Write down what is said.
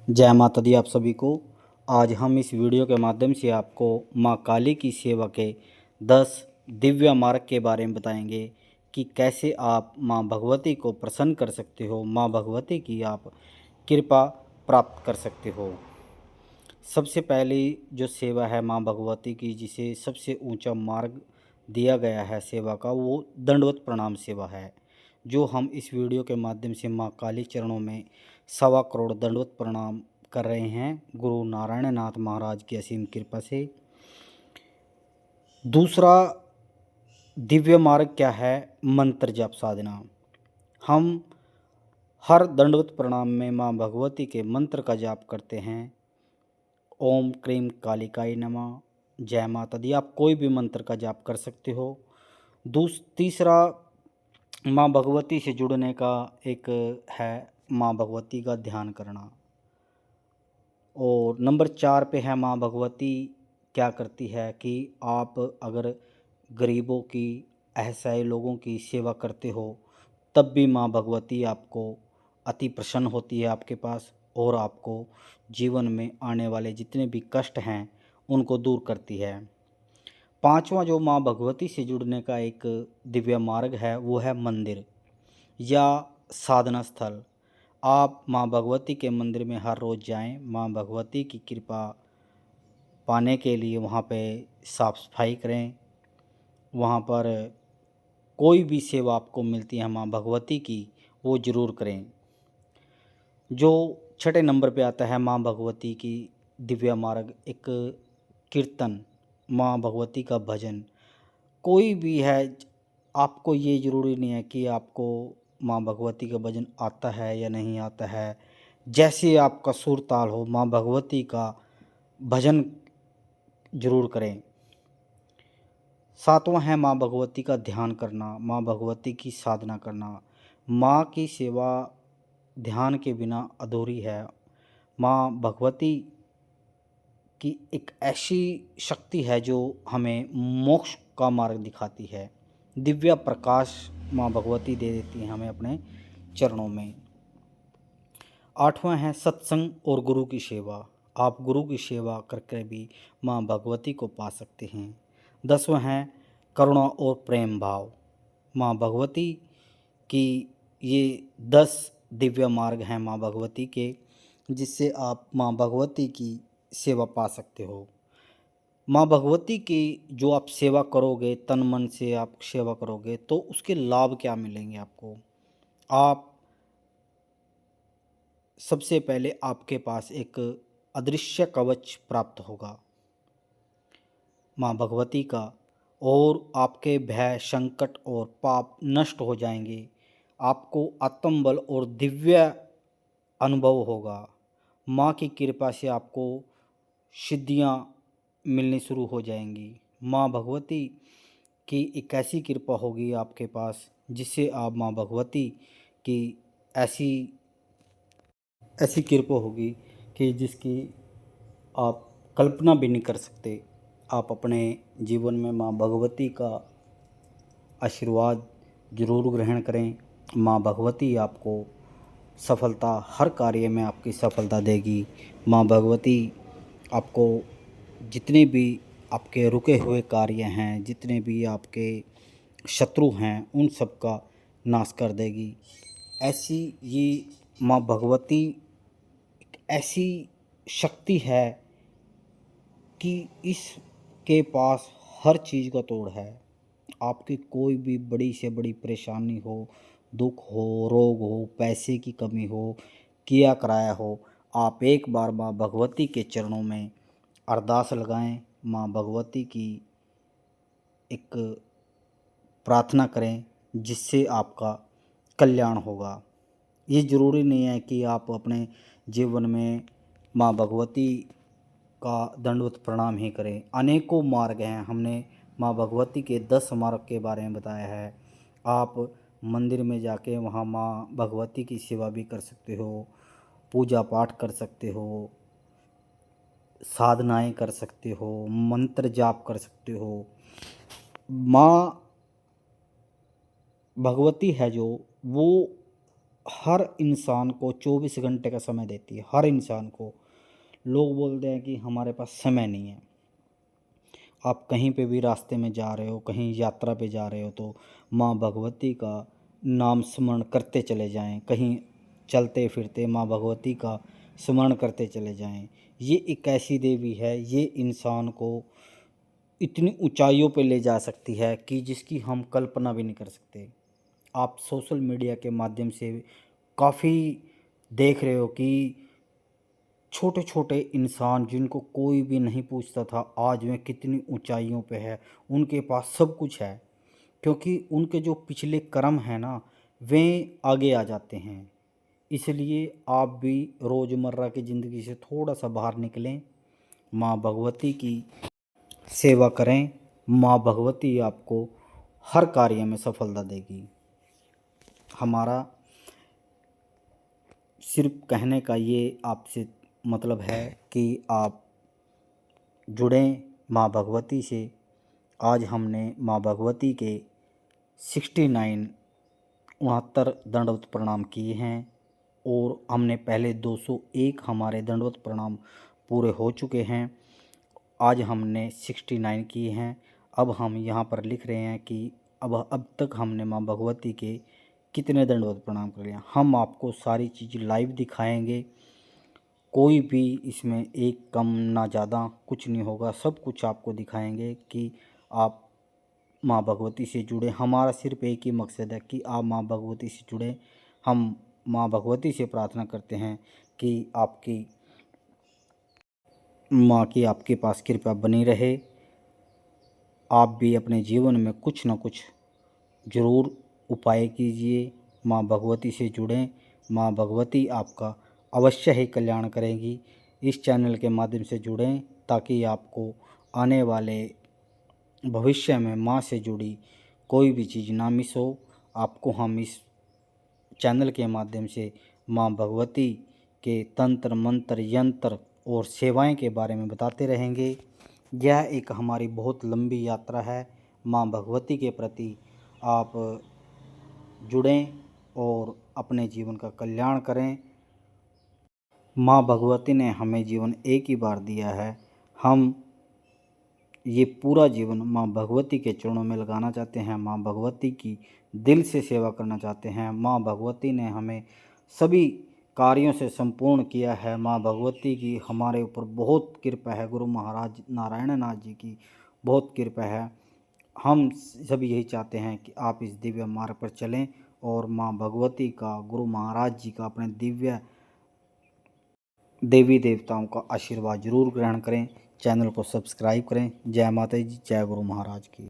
जय माता दी आप सभी को। आज हम इस वीडियो के माध्यम से आपको माँ काली की सेवा के 10 दिव्य मार्ग के बारे में बताएंगे कि कैसे आप माँ भगवती को प्रसन्न कर सकते हो, माँ भगवती की आप कृपा प्राप्त कर सकते हो। सबसे पहली जो सेवा है माँ भगवती की, जिसे सबसे ऊंचा मार्ग दिया गया है सेवा का, वो दंडवत प्रणाम सेवा है, जो हम इस वीडियो के माध्यम से माँ काली चरणों में 1.25 करोड़ दंडवत प्रणाम कर रहे हैं, गुरु नारायण नाथ महाराज की असीम कृपा से। दूसरा दिव्य मार्ग क्या है? मंत्र जाप साधना। हम हर दंडवत प्रणाम में माँ भगवती के मंत्र का जाप करते हैं। ओम क्रीम कालिकाई नमः, जय माता दी, आप कोई भी मंत्र का जाप कर सकते हो। तीसरा माँ भगवती से जुड़ने का एक है माँ भगवती का ध्यान करना। और नंबर 4 पे है माँ भगवती क्या करती है कि आप अगर गरीबों की, असहाय लोगों की सेवा करते हो, तब भी माँ भगवती आपको अति प्रसन्न होती है आपके पास, और आपको जीवन में आने वाले जितने भी कष्ट हैं उनको दूर करती है। पांचवा जो माँ भगवती से जुड़ने का एक दिव्य मार्ग है वो है मंदिर या साधना स्थल। आप माँ भगवती के मंदिर में हर रोज़ जाएं, माँ भगवती की कृपा पाने के लिए वहाँ पे साफ़ सफाई करें। वहाँ पर कोई भी सेवा आपको मिलती है माँ भगवती की, वो ज़रूर करें। जो छठे नंबर पे आता है माँ भगवती की दिव्य मार्ग, एक कीर्तन, माँ भगवती का भजन। कोई भी है, आपको ये ज़रूरी नहीं है कि आपको माँ भगवती का भजन आता है या नहीं आता है। जैसे आपका सुर ताल हो, माँ भगवती का भजन ज़रूर करें। सातवां है माँ भगवती का ध्यान करना, माँ भगवती की साधना करना। माँ की सेवा ध्यान के बिना अधूरी है। माँ भगवती की एक ऐसी शक्ति है जो हमें मोक्ष का मार्ग दिखाती है। दिव्य प्रकाश माँ भगवती दे देती हैं हमें अपने चरणों में। आठवां है सत्संग और गुरु की सेवा। आप गुरु की सेवा करके भी माँ भगवती को पा सकते हैं। 10वां है करुणा और प्रेम भाव। माँ भगवती की ये 10 दिव्य मार्ग हैं माँ भगवती के, जिससे आप माँ भगवती की सेवा पा सकते हो। माँ भगवती की जो आप सेवा करोगे, तन मन से आप सेवा करोगे, तो उसके लाभ क्या मिलेंगे आपको? आप सबसे पहले आपके पास एक अदृश्य कवच प्राप्त होगा माँ भगवती का, और आपके भय, संकट और पाप नष्ट हो जाएंगे। आपको आत्मबल और दिव्य अनुभव होगा। माँ की कृपा से आपको सिद्धियाँ मिलनी शुरू हो जाएंगी। माँ भगवती की एक ऐसी कृपा होगी आपके पास, जिससे आप माँ भगवती की ऐसी ऐसी कृपा होगी कि जिसकी आप कल्पना भी नहीं कर सकते। आप अपने जीवन में माँ भगवती का आशीर्वाद जरूर ग्रहण करें। माँ भगवती आपको सफलता, हर कार्य में आपकी सफलता देगी। माँ भगवती आपको जितने भी आपके रुके हुए कार्य हैं, जितने भी आपके शत्रु हैं, उन सब का नाश कर देगी। ऐसी ये माँ भगवती एक ऐसी शक्ति है कि इसके पास हर चीज़ का तोड़ है। आपकी कोई भी बड़ी से बड़ी परेशानी हो, दुख हो, रोग हो, पैसे की कमी हो, किया कराया हो, आप एक बार माँ भगवती के चरणों में अरदास लगाएं, माँ भगवती की एक प्रार्थना करें, जिससे आपका कल्याण होगा। ये ज़रूरी नहीं है कि आप अपने जीवन में माँ भगवती का दंडवत प्रणाम ही करें। अनेकों मार्ग हैं, हमने माँ भगवती के 10 मार्ग के बारे में बताया है। आप मंदिर में जाके वहाँ माँ भगवती की सेवा भी कर सकते हो, पूजा पाठ कर सकते हो, साधनाएं कर सकते हो, मंत्र जाप कर सकते हो। माँ भगवती है जो, वो हर इंसान को 24 घंटे का समय देती है, हर इंसान को। लोग बोलते हैं कि हमारे पास समय नहीं है। आप कहीं पे भी रास्ते में जा रहे हो, कहीं यात्रा पे जा रहे हो, तो माँ भगवती का नाम स्मरण करते चले जाएं। कहीं चलते फिरते माँ भगवती का स्मरण करते चले जाएं। ये एक ऐसी देवी है, ये इंसान को इतनी ऊंचाइयों पे ले जा सकती है कि जिसकी हम कल्पना भी नहीं कर सकते। आप सोशल मीडिया के माध्यम से काफ़ी देख रहे हो कि छोटे छोटे इंसान जिनको कोई भी नहीं पूछता था, आज वे कितनी ऊंचाइयों पे है। उनके पास सब कुछ है, क्योंकि उनके जो पिछले कर्म हैं ना, वे आगे आ जाते हैं। इसलिए आप भी रोज़मर्रा की ज़िंदगी से थोड़ा सा बाहर निकलें, माँ भगवती की सेवा करें। माँ भगवती आपको हर कार्य में सफलता देगी। हमारा सिर्फ कहने का ये आपसे मतलब है कि आप जुड़ें माँ भगवती से। आज हमने माँ भगवती के 69 69 दंडवत प्रणाम किए हैं, और हमने पहले 201 हमारे दंडवत प्रणाम पूरे हो चुके हैं। आज हमने 69 किए हैं। अब हम यहाँ पर लिख रहे हैं कि अब तक हमने माँ भगवती के कितने दंडवत प्रणाम कर लिया। हम आपको सारी चीज़ लाइव दिखाएंगे, कोई भी इसमें एक कम ना ज़्यादा कुछ नहीं होगा। सब कुछ आपको दिखाएंगे कि आप माँ भगवती से जुड़े। हमारा सिर्फ एक ही मकसद है कि आप माँ भगवती से जुड़ें। हम माँ भगवती से प्रार्थना करते हैं कि आपकी माँ की आपके पास कृपा बनी रहे। आप भी अपने जीवन में कुछ न कुछ ज़रूर उपाय कीजिए, माँ भगवती से जुड़ें। माँ भगवती आपका अवश्य ही कल्याण करेंगी। इस चैनल के माध्यम से जुड़ें ताकि आपको आने वाले भविष्य में माँ से जुड़ी कोई भी चीज़ ना मिस हो। आपको हम इस चैनल के माध्यम से माँ भगवती के तंत्र मंत्र यंत्र और सेवाएं के बारे में बताते रहेंगे। यह एक हमारी बहुत लंबी यात्रा है। माँ भगवती के प्रति आप जुड़ें और अपने जीवन का कल्याण करें। माँ भगवती ने हमें जीवन एक ही बार दिया है। हम ये पूरा जीवन माँ भगवती के चरणों में लगाना चाहते हैं, माँ भगवती की दिल से सेवा करना चाहते हैं। माँ भगवती ने हमें सभी कार्यों से संपूर्ण किया है। माँ भगवती की हमारे ऊपर बहुत कृपा है, गुरु महाराज नारायण नाथ जी की बहुत कृपा है। हम सभी यही चाहते हैं कि आप इस दिव्य मार्ग पर चलें और माँ भगवती का, गुरु महाराज जी का, अपने दिव्य देवी देवताओं का आशीर्वाद जरूर ग्रहण करें। चैनल को सब्सक्राइब करें। जय माता जी, जय गुरु महाराज की।